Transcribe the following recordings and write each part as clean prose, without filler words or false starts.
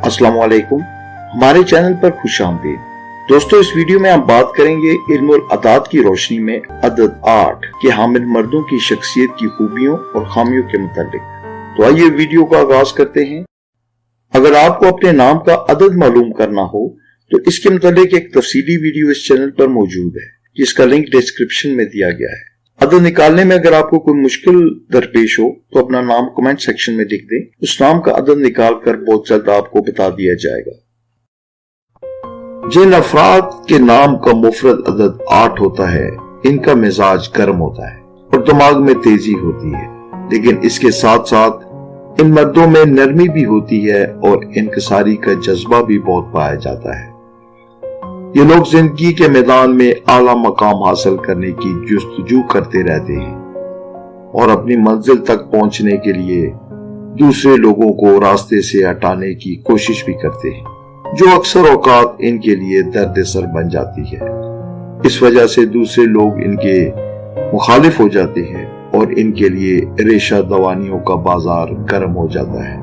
अस्सलाम वालेकुम, हमारे चैनल पर खुश आमदीद। दोस्तों, इस वीडियो में हम बात करेंगे इल्मुल अदाद की रोशनी में अदद 8 के हामिल मर्दों की शख्सियत की खूबियों और खामियों के मुतालिक। तो आइए वीडियो का आगाज करते हैं। अगर आपको अपने नाम का अदद मालूम करना हो तो इसके मुतालिक एक तफसीली वीडियो इस चैनल पर मौजूद है, जिसका लिंक डिस्क्रिप्शन में दिया गया है। अदद निकालने में अगर आपको कोई मुश्किल दरपेश हो तो अपना नाम कमेंट सेक्शन में लिख दें। उस नाम का अदद निकाल कर बहुत जल्द आपको बता दिया जाएगा। जिन अफराद के नाम का मुफरद अदद 8 होता है, इनका मिजाज गर्म होता है और दिमाग में तेजी होती है, लेकिन इसके साथ साथ इन मर्दों में नरमी भी होती है और इनकसारी का जज्बा भी बहुत पाया जाता है। ये लोग जिंदगी के मैदान में आला मकाम हासिल करने की जुस्तजू करते रहते हैं और अपनी मंजिल तक पहुंचने के लिए दूसरे लोगों को रास्ते से हटाने की कोशिश भी करते हैं, जो अक्सर औकात इनके लिए दर्द सर बन जाती है। इस वजह से दूसरे लोग इनके मुखालिफ हो जाते हैं और इनके लिए रेशा दवानियों का बाजार गर्म हो जाता है।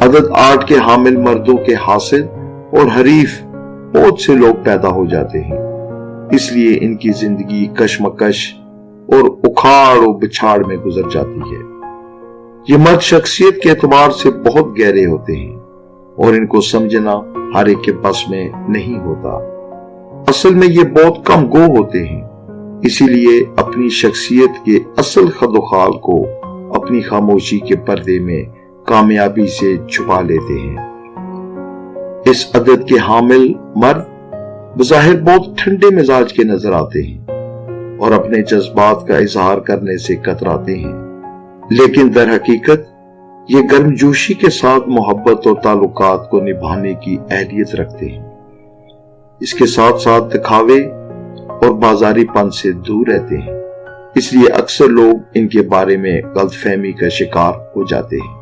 अदद 8 के हामिल मर्दों के हासिल और हरीफ बहुत से लोग पैदा हो जाते हैं, इसलिए इनकी जिंदगी कशमकश और उखाड़ और बिछाड़ में गुजर जाती है। ये मर्द शख्सियत के एतबार से बहुत गहरे होते हैं और इनको समझना हर एक के बस में नहीं होता। असल में ये बहुत कम गो होते हैं, इसीलिए अपनी शख्सियत के असल खदोखाल को अपनी खामोशी के पर्दे में कामयाबी से छुपा लेते हैं। इस अदद के हामिल मर्द बज़ाहिर बहुत ठंडे मिजाज के नजर आते हैं और अपने जज्बात का इजहार करने से कतराते हैं, लेकिन दर हकीकत ये गर्मजोशी के साथ मोहब्बत और ताल्लुकात को निभाने की अहलियत रखते हैं। इसके साथ साथ दिखावे और बाजारीपन से दूर रहते हैं, इसलिए अक्सर लोग इनके बारे में गलतफहमी का शिकार हो जाते हैं।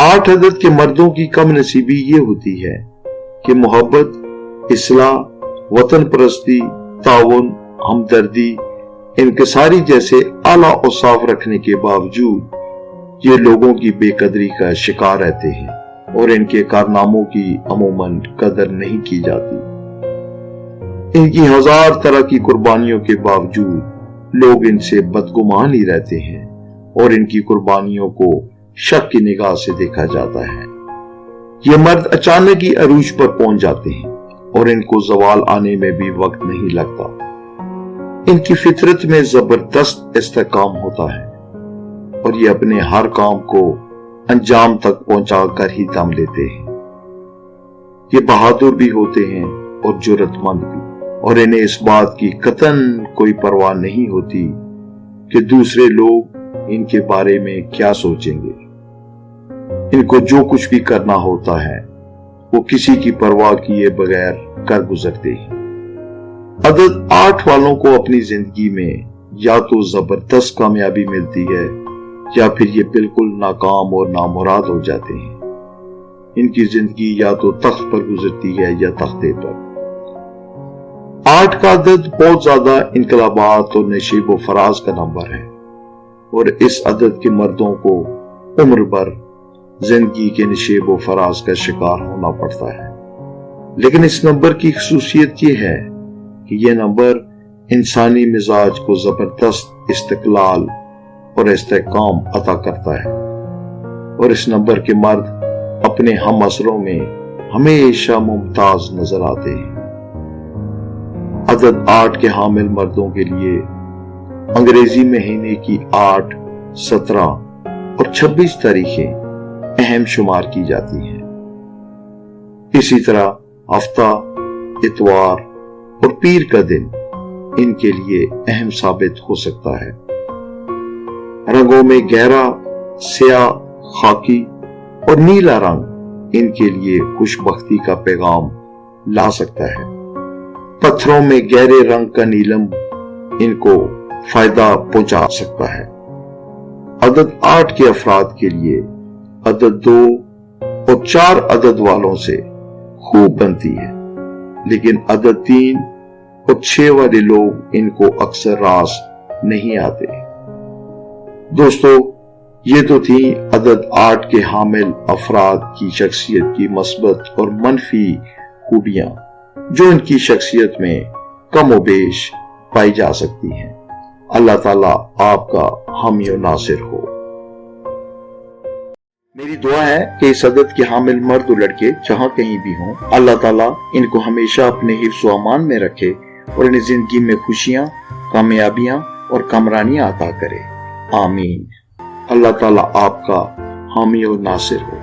8 अदद के मर्दों की कम नसीबी ये होती है कि मोहब्बत, इस्लाह, वतन परस्ती, ताउन, हमदर्दी, इनकिसारी जैसे आला औसाफ रखने के बावजूद ये लोगों की बेकदरी का शिकार रहते हैं और इनके कारनामों की अमूमन कदर नहीं की जाती। इनकी हजार तरह की कुर्बानियों के बावजूद लोग इनसे बदगुमान ही रहते हैं और इनकी कुर्बानियों को शक की निगाह से देखा जाता है। ये मर्द अचानक ही अरूज पर पहुंच जाते हैं और इनको जवाल आने में भी वक्त नहीं लगता। इनकी फितरत में जबरदस्त इस्तेकाम होता है और ये अपने हर काम को अंजाम तक पहुंचा कर ही दम लेते हैं। ये बहादुर भी होते हैं और जुर्रतमंद भी, और इन्हें इस बात की कतन कोई परवाह नहीं होती कि दूसरे लोग इनके बारे में क्या सोचेंगे। इनको जो कुछ भी करना होता है वो किसी की परवाह किए बगैर कर गुजरते हैं। अदद 8 वालों को अपनी जिंदगी में या तो जबरदस्त कामयाबी मिलती है या फिर ये बिल्कुल नाकाम और नामुराद हो जाते हैं। इनकी जिंदगी या तो तख्त पर गुजरती है या तख्ते पर। 8 का अदद बहुत ज्यादा इनकलाबात और नशीब व फराज का नंबर है और इस अदद के मर्दों को उम्र भर जिंदगी के नशेब व फराज का शिकार होना पड़ता है। लेकिन इस नंबर की खसूसियत ये है कि यह नंबर इंसानी मिजाज को जबरदस्त इस्तिकलाल और इस्तेकाम अता करता है और इस नंबर के मर्द अपने हम असरों में हमेशा मुमताज नजर आते हैं। अदद 8 के हामिल मर्दों के लिए अंग्रेजी महीने की 8, 17 और 26 तारीखें अहम शुमार की जाती हैं। इसी तरह हफ्ता, इतवार और पीर का दिन इनके लिए अहम साबित हो सकता है। रंगों में गहरा, स्याह, खाकी और नीला रंग इनके लिए खुशबख्ती का पैगाम ला सकता है। पत्थरों में गहरे रंग का नीलम इनको फायदा पहुंचा सकता है। अदद 8 के अफराद के लिए अदद 2 और 4 अदद वालों से खूब बनती है, लेकिन अदद 3 और 6 वाले लोग इनको अक्सर रास नहीं आते। दोस्तों, یہ تو تھی عدد 8 کے حامل افراد کی شخصیت کی مثبت اور منفی خوبیاں جو ان کی شخصیت میں کم و بیش پائی جا سکتی ہیں۔ اللہ تعالیٰ آپ کا حامی و ناصر ہو۔ میری دعا ہے کہ اس عدد کے حامل مرد و لڑکے جہاں کہیں بھی ہوں، اللہ تعالیٰ ان کو ہمیشہ اپنے حفظ و امان میں رکھے اور انہیں زندگی میں خوشیاں، کامیابیاں اور کامرانیاں عطا کرے۔ آمین۔ اللہ تعالیٰ آپ کا حامی و ناصر ہو۔